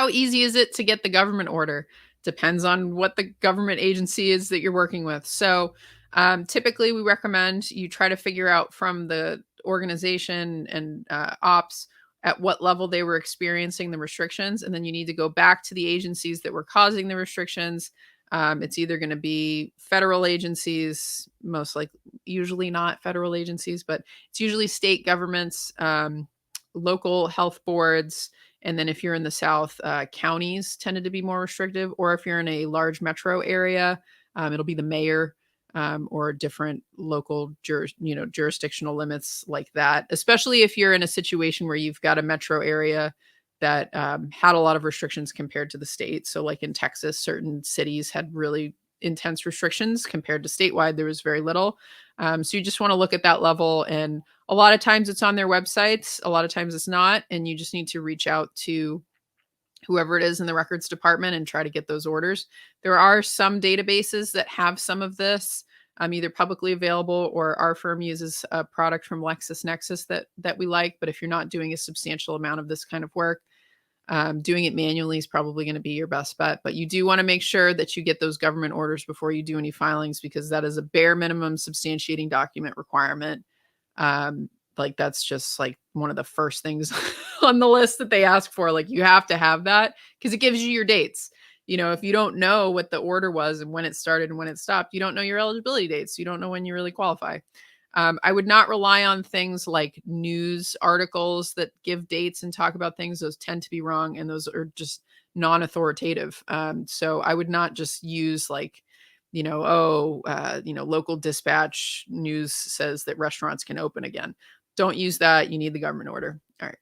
How easy is it to get the government order? Depends on what the government agency is that you're working with. So typically we recommend you try to figure out from the organization and ops at what level they were experiencing the restrictions. And then you need to go back to the agencies that were causing the restrictions. It's either going to be federal agencies, most like usually not federal agencies, but it's usually state governments, local health boards, and then if you're in the South, counties tended to be more restrictive. Or if you're in a large metro area, it'll be the mayor, or different local jurisdictional limits like that. Especially if you're in a situation where you've got a metro area that had a lot of restrictions compared to the state. So like in Texas, certain cities had really intense restrictions compared to statewide. There was very little. So you just want to look at that level, and a lot of times it's on their websites, a lot of times it's not, and you just need to reach out to whoever it is in the records department and try to get those orders. There are some databases that have some of this, either publicly available, or our firm uses a product from LexisNexis that we like. But if you're not doing a substantial amount of this kind of work, doing it manually is probably going to be your best bet. But you do want to make sure that you get those government orders before you do any filings, because that is a bare minimum substantiating document requirement. Like that's just like one of the first things on the list that they ask for. Like you have to have that because it gives you your dates. If you don't know what the order was and when it started and when it stopped, you don't know your eligibility dates. You don't know when you really qualify. I would not rely on things like news articles that give dates and talk about things. Those tend to be wrong, and those are just non-authoritative. So I would not just use like, local dispatch news says that restaurants can open again. Don't use that. You need the government order. All right.